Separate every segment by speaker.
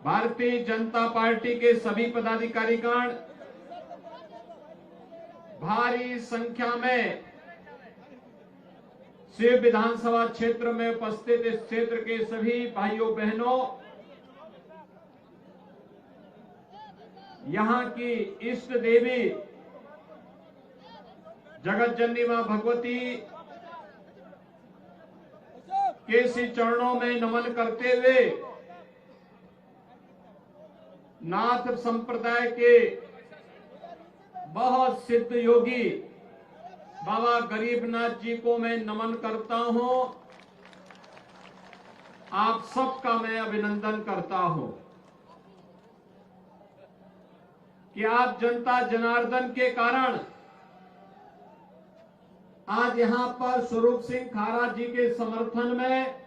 Speaker 1: Bharatiya Janata party के सभी पदाधिकारीगण भारी संख्या में शिव विधानसभा क्षेत्र में उपस्थित इस क्षेत्र के सभी भाइयों बहनों, यहां की इष्ट देवी जगत जननी मां भगवती के श्री चरणों में नमन करते हुए नाथ संप्रदाय के बहुत सिद्ध योगी बाबा गरीबनाथ जी को मैं नमन करता हूं। आप सबका मैं अभिनंदन करता हूं कि आप जनता जनार्दन के कारण आज यहां पर स्वरूप सिंह खारा जी के समर्थन में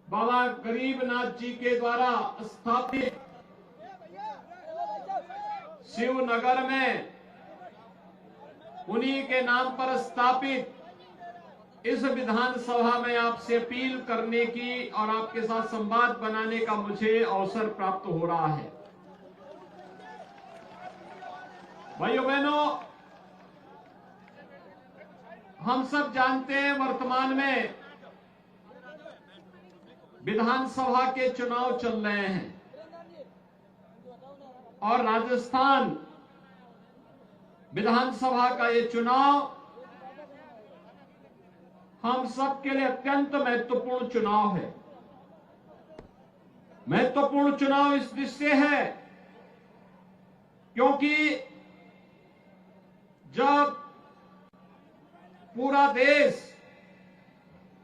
Speaker 1: बाबा गरीबनाथ जी के द्वारा स्थापित शिवनगर में उन्हीं के नाम पर स्थापित इस विधानसभा में आपसे अपील करने की और आपके साथ संवाद बनाने का मुझे अवसर प्राप्त हो रहा है। भाइयों बहनों, हम सब जानते हैं वर्तमान में विधानसभा के चुनाव चल रहे हैं और राजस्थान विधानसभा का ये चुनाव हम सब के लिए अत्यंत महत्वपूर्ण चुनाव है। महत्वपूर्ण चुनाव इस दृष्टि से है क्योंकि जब पूरा देश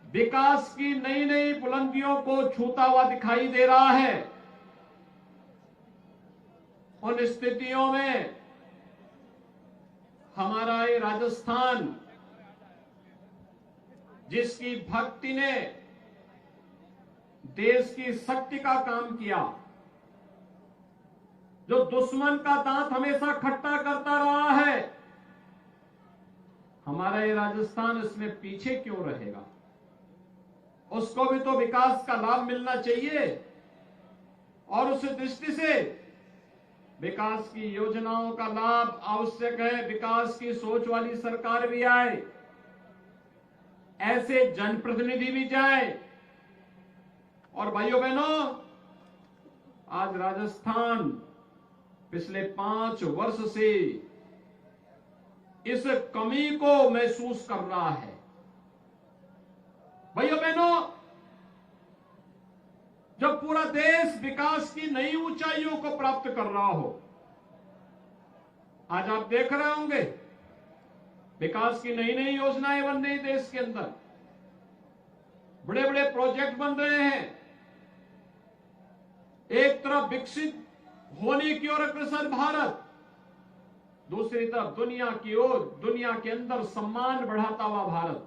Speaker 1: विकास की नई नई बुलंदियों को छूता हुआ दिखाई दे रहा है, उन स्थितियों में हमारा ये राजस्थान, जिसकी भक्ति ने देश की शक्ति का काम किया, जो दुश्मन का दांत हमेशा खट्टा करता रहा है, हमारा ये राजस्थान इसमें पीछे क्यों रहेगा? उसको भी तो विकास का लाभ मिलना चाहिए और उस दृष्टि से विकास की योजनाओं का लाभ आवश्यक है। विकास की सोच वाली सरकार भी आए, ऐसे जनप्रतिनिधि भी जाए। और भाइयों बहनों, आज राजस्थान पिछले 5 वर्ष से इस कमी को महसूस कर रहा है। भाइयों बहनों, जब पूरा देश विकास की नई ऊंचाइयों को प्राप्त कर रहा हो, आज आप देख रहे होंगे विकास की नई नई योजनाएं बन रही देश के अंदर, बड़े बड़े प्रोजेक्ट बन रहे हैं। एक तरफ विकसित होने की ओर अग्रसर भारत, दूसरी तरफ दुनिया की ओर, दुनिया के अंदर सम्मान बढ़ाता हुआ भारत।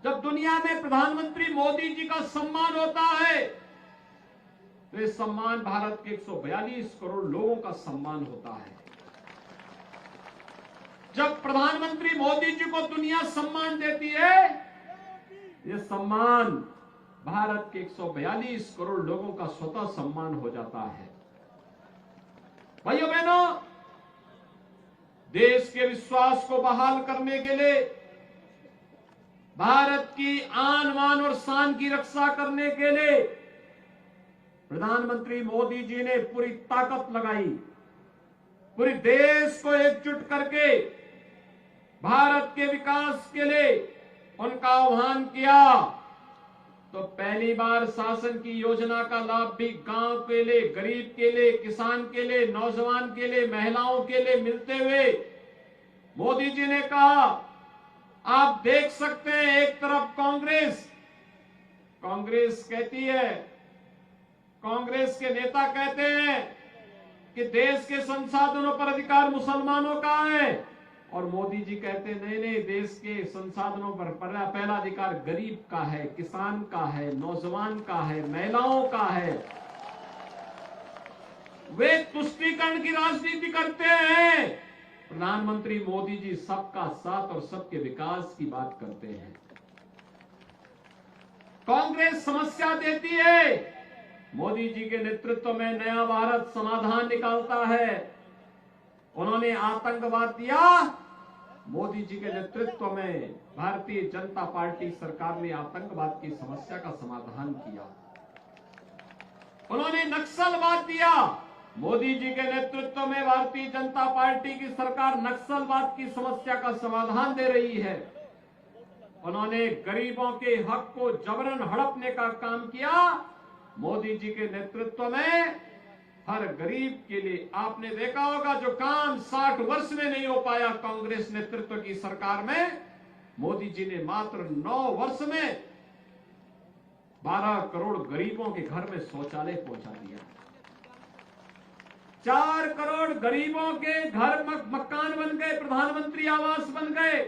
Speaker 1: जब दुनिया में प्रधानमंत्री मोदी जी का सम्मान होता है तो इस सम्मान भारत के 142 करोड़ लोगों का सम्मान होता है। जब प्रधानमंत्री मोदी जी को दुनिया सम्मान देती है, ये सम्मान भारत के 142 करोड़ लोगों का स्वतः सम्मान हो जाता है। भाइयों बहनों, देश के विश्वास को बहाल करने के लिए, भारत की आन मान और शान की रक्षा करने के लिए प्रधानमंत्री मोदी जी ने पूरी ताकत लगाई, पूरे देश को एकजुट करके भारत के विकास के लिए उनका आह्वान किया। तो पहली बार शासन की योजना का लाभ भी गांव के लिए, गरीब के लिए, किसान के लिए, नौजवान के लिए, महिलाओं के लिए मिलते हुए मोदी जी ने कहा, आप देख सकते हैं एक तरफ कांग्रेस कहती है, कांग्रेस के नेता कहते हैं कि देश के संसाधनों पर अधिकार मुसलमानों का है, और मोदी जी कहते हैं नहीं नहीं, देश के संसाधनों पर पहला अधिकार गरीब का है, किसान का है, नौजवान का है, महिलाओं का है। वे तुष्टीकरण की राजनीति करते हैं। प्रधानमंत्री मोदी जी सबका साथ और सबके विकास की बात करते हैं। कांग्रेस समस्या देती है, मोदी जी के नेतृत्व में नया भारत समाधान निकालता है। उन्होंने आतंकवाद दिया, मोदी जी के नेतृत्व में भारतीय जनता पार्टी सरकार ने आतंकवाद की समस्या का समाधान किया। उन्होंने नक्सलवाद दिया, मोदी जी के नेतृत्व में भारतीय जनता पार्टी की सरकार नक्सलवाद की समस्या का समाधान दे रही है। उन्होंने गरीबों के हक को जबरन हड़पने का काम किया, मोदी जी के नेतृत्व में हर गरीब के लिए आपने देखा होगा जो काम 60 वर्ष में नहीं हो पाया कांग्रेस नेतृत्व की सरकार में, मोदी जी ने मात्र 9 वर्ष में 12 करोड़ गरीबों के घर में शौचालय पहुंचा दिया। 4 करोड़ गरीबों के घर मकान बन गए, प्रधानमंत्री आवास बन गए।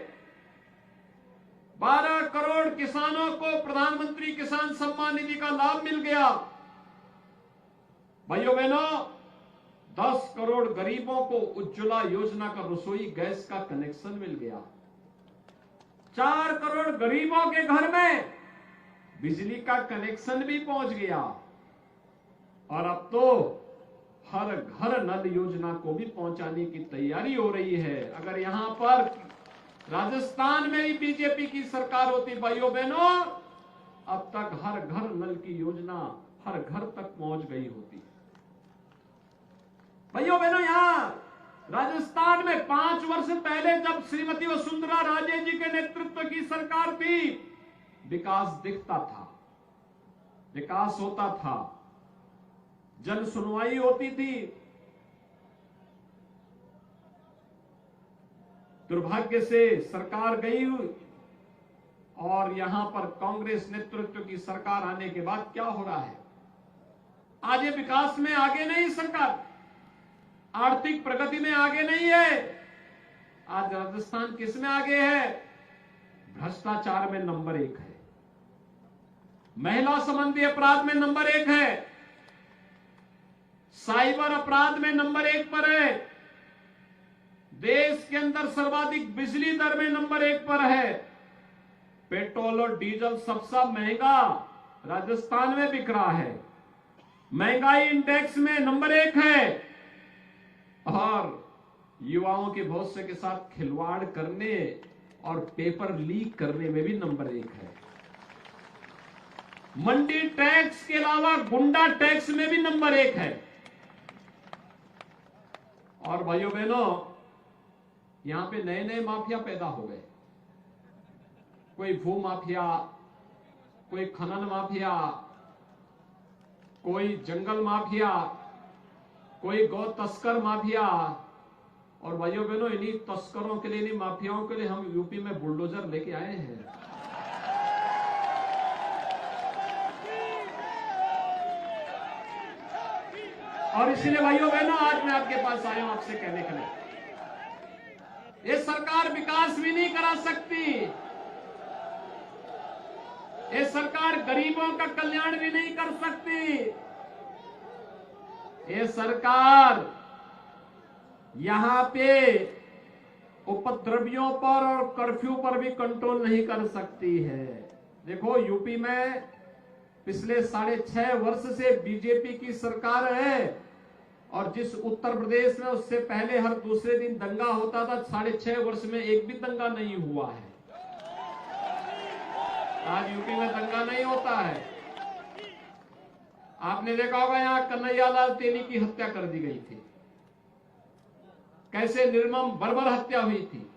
Speaker 1: 12 करोड़ किसानों को प्रधानमंत्री किसान सम्मान निधि का लाभ मिल गया। भाइयों बहनों, 10 करोड़ गरीबों को उज्ज्वला योजना का रसोई गैस का कनेक्शन मिल गया। 4 करोड़ गरीबों के घर में बिजली का कनेक्शन भी पहुंच गया। और अब तो हर घर नल योजना को भी पहुंचाने की तैयारी हो रही है। अगर यहां पर राजस्थान में ही बीजेपी की सरकार होती भाइयों बहनों, अब तक हर घर नल की योजना हर घर तक पहुंच गई होती। भाइयों बहनों, यहां राजस्थान में 5 वर्ष पहले जब श्रीमती वसुंधरा राजे जी के नेतृत्व की सरकार थी, विकास दिखता था, विकास होता था, जन सुनवाई होती थी। दुर्भाग्य से सरकार गई और यहां पर कांग्रेस नेतृत्व की सरकार आने के बाद क्या हो रहा है? आज ये विकास में आगे नहीं, सरकार आर्थिक प्रगति में आगे नहीं है। आज राजस्थान किस में आगे है? भ्रष्टाचार में नंबर 1 है, महिला संबंधी अपराध में नंबर 1 है, साइबर अपराध में नंबर 1 पर है, देश के अंदर सर्वाधिक बिजली दर में नंबर 1 पर है, पेट्रोल और डीजल सबसे महंगा राजस्थान में बिक रहा है, महंगाई इंडेक्स में नंबर 1 है, और युवाओं के भविष्य के साथ खिलवाड़ करने और पेपर लीक करने में भी नंबर 1 है। मंडी टैक्स के अलावा गुंडा टैक्स में भी नंबर 1 है। और भाइयों बहनों, यहां पे नए नए माफिया पैदा हो गए। कोई भू माफिया, कोई खनन माफिया, कोई जंगल माफिया, कोई गौ तस्कर माफिया। और भाइयों बहनों, इन्हीं तस्करों के लिए, इन्हीं माफियाओं के लिए हम यूपी में बुलडोजर लेके आए हैं। और इसलिए भाइयों बहनों, आज मैं आपके पास आया हूं आपसे कहने के लिए, ये सरकार विकास भी नहीं करा सकती, ये सरकार गरीबों का कल्याण भी नहीं कर सकती, ये सरकार यहां पे उपद्रवियों पर और कर्फ्यू पर भी कंट्रोल नहीं कर सकती है। देखो, यूपी में पिछले 6.5 वर्ष से बीजेपी की सरकार है, और जिस उत्तर प्रदेश में उससे पहले हर दूसरे दिन दंगा होता था, 6.5 वर्ष में एक भी दंगा नहीं हुआ है। आज यूपी में दंगा नहीं होता है। आपने देखा होगा यहां कन्हैयालाल तेली की हत्या कर दी गई थी, कैसे निर्मम बर्बर हत्या हुई थी,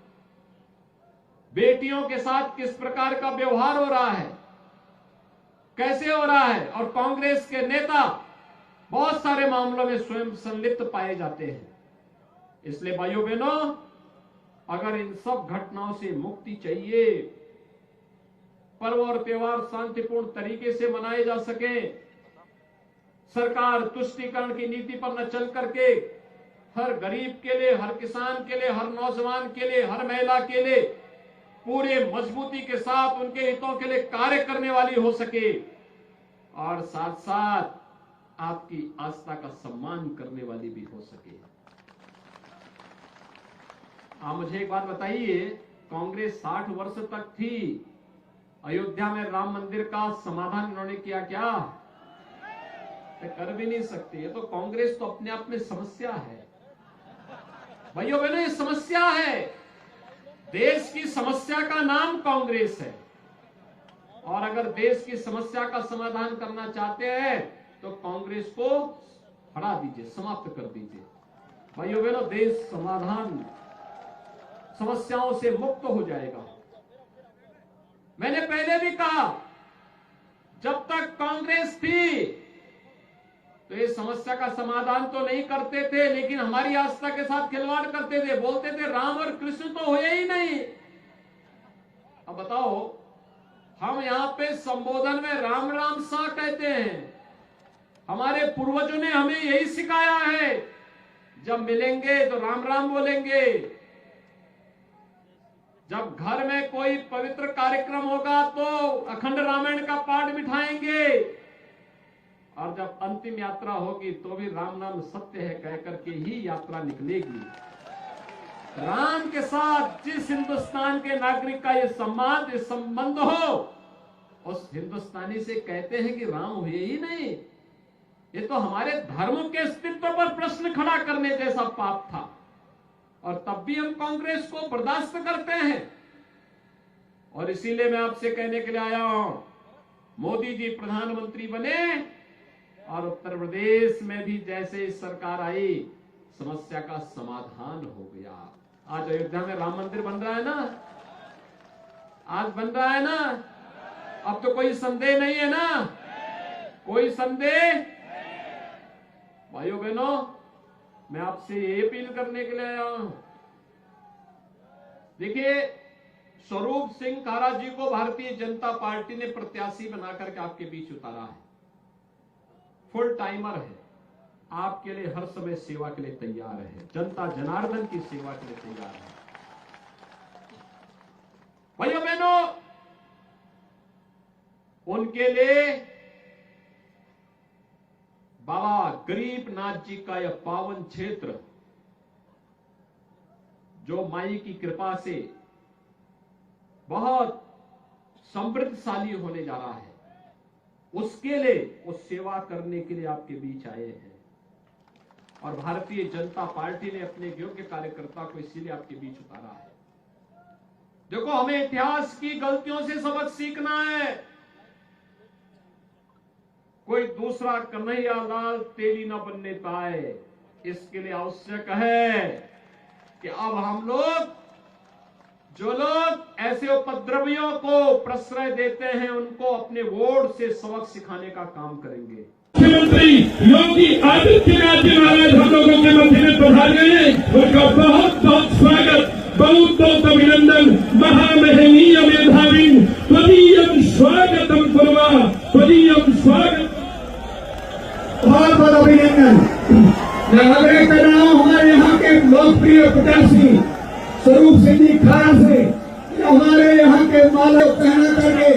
Speaker 1: बेटियों के साथ किस प्रकार का व्यवहार हो रहा है, कैसे हो रहा है। और कांग्रेस के नेता बहुत सारे मामलों में स्वयं संलिप्त पाए जाते हैं। इसलिए भाइयों बहनों, अगर इन सब घटनाओं से मुक्ति चाहिए, पर्व और त्योहार शांतिपूर्ण तरीके से मनाए जा सके, सरकार तुष्टीकरण की नीति पर न चल करके हर गरीब के लिए, हर किसान के लिए, हर नौजवान के लिए, हर महिला के लिए पूरे मजबूती के साथ उनके हितों के लिए कार्य करने वाली हो सके, और साथ साथ आपकी आस्था का सम्मान करने वाली भी हो सके। आप मुझे एक बात बताइए, कांग्रेस 60 वर्ष तक थी, अयोध्या में राम मंदिर का समाधान इन्होंने किया क्या? कर भी नहीं सकते। ये तो कांग्रेस तो अपने आप में समस्या है भाइयों बहनों, ये समस्या है। देश की समस्या का नाम कांग्रेस है, और अगर देश की समस्या का समाधान करना चाहते हैं तो कांग्रेस को हटा दीजिए, समाप्त कर दीजिए। भाइयों बहनों, देश समाधान समस्याओं से मुक्त हो जाएगा। मैंने पहले भी कहा, जब तक कांग्रेस थी तो ये समस्या का समाधान तो नहीं करते थे, लेकिन हमारी आस्था के साथ खिलवाड़ करते थे। बोलते थे राम और कृष्ण तो हुए ही नहीं। अब बताओ, हम यहां पे संबोधन में राम राम सा कहते हैं। हमारे पूर्वजों ने हमें यही सिखाया है, जब मिलेंगे तो राम राम बोलेंगे, जब घर में कोई पवित्र कार्यक्रम होगा तो अखंड रामायण का पाठ बिठाएंगे, और जब अंतिम यात्रा होगी तो भी राम नाम सत्य है कहकर के ही यात्रा निकलेगी। राम के साथ जिस हिंदुस्तान के नागरिक का ये संबंध हो, उस हिंदुस्तानी से कहते हैं कि राम हुए ही नहीं। ये तो हमारे धर्म के अस्तित्व पर प्रश्न खड़ा करने जैसा पाप था, और तब भी हम कांग्रेस को बर्दाश्त करते हैं। और इसीलिए मैं आपसे कहने के लिए आया हूं, मोदी जी प्रधानमंत्री बने और उत्तर प्रदेश में भी जैसे ही सरकार आई, समस्या का समाधान हो गया। आज अयोध्या में राम मंदिर बन रहा है ना, आज बन रहा है ना। अब तो कोई संदेह नहीं है ना, कोई संदेह। भाइयों बहनों, मैं आपसे ये अपील करने के लिए आया हूं। देखिए, स्वरूप सिंह खारा जी को भारतीय जनता पार्टी ने प्रत्याशी बनाकर के आपके बीच उतारा है। फुल टाइमर है, आपके लिए हर समय सेवा के लिए तैयार है, जनता जनार्दन की सेवा के लिए तैयार है। भाइयों बहनों, उनके लिए बाबा गरीबनाथ जी का यह पावन क्षेत्र, जो माई की कृपा से बहुत समृद्धशाली होने जा रहा है, उसके लिए वो सेवा करने के लिए आपके बीच आए हैं। और भारतीय जनता पार्टी ने अपने योग्य कार्यकर्ता को इसीलिए आपके बीच उतारा है। देखो, हमें इतिहास की गलतियों से सबक सीखना है। कोई दूसरा कन्हैया लाल तेली न बनने पाए, इसके लिए आवश्यक है कि अब हम लोग, जो लोग ऐसे उपद्रवियों को प्रश्रय देते हैं, उनको अपने वोट से सबक सिखाने का काम करेंगे।
Speaker 2: मुख्यमंत्री योगी आदित्यनाथ जी महाराज हम लोगों के मध्य में पधार गए, उनका बहुत बहुत स्वागत, बहुत बहुत अभिनंदन। महामहनीय मेधावी त्वदीयं स्वागतम कुर्वा, त्वदीयं स्वागत।
Speaker 3: बहुत बहुत अभिनंदन। मैं आग्रह कर रहा हूं हमारे यहाँ के लोकप्रिय प्रत्याशी स्वरूप सिंह जी खारा से, हमारे यहाँ के माला पहना करके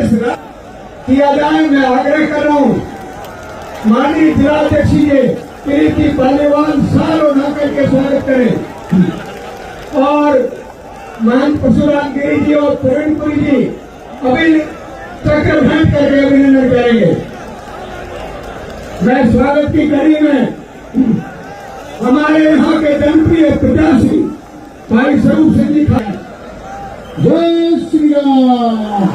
Speaker 3: इस किया जाए। मैं आग्रह कर रहा हूँ माननीय जिलाध्यक्ष जी प्रीति पालीवाल साल उठा करके स्वागत करें, और महंत परशुराम गिरी जी और प्रवीणपुरी जी अभी चक्र भेंट करके अभिनंदन करेंगे। मैं स्वागत की कड़ी में हमारे यहाँ के जनप्रिय प्रत्याशी भाई स्वरूप सिंह जी खारा। जय श्री राम,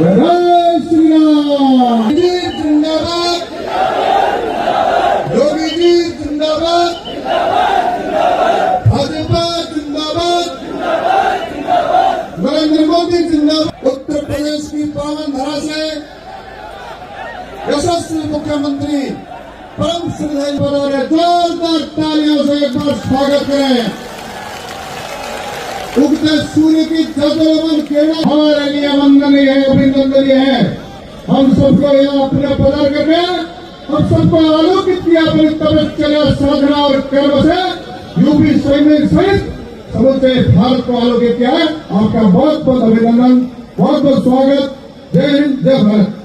Speaker 3: जय श्री राम। जिंदाबाद, योगी जी जिंदाबाद, भाजपा जिंदाबाद, नरेंद्र मोदी जिंदाबाद। उत्तर प्रदेश की पावन धरा से यशस्वी मुख्यमंत्री परम श्रद्धांजलि पर जोरदार तालियों से एक बार स्वागत करें। उगते सूर्य की जगमग किरण हमारे लिए वंदनीय है, अभिनंदनीय है। हम सबको यहाँ अपने पधार करके हम सबको आलोकित किया अपनी तपस्या, साधना और कर्म से यूपी सैनिक सहित समूचे भारत को आलोकित किया है। आपका बहुत बहुत अभिनंदन, बहुत बहुत स्वागत। जय हिंद, जय भारत।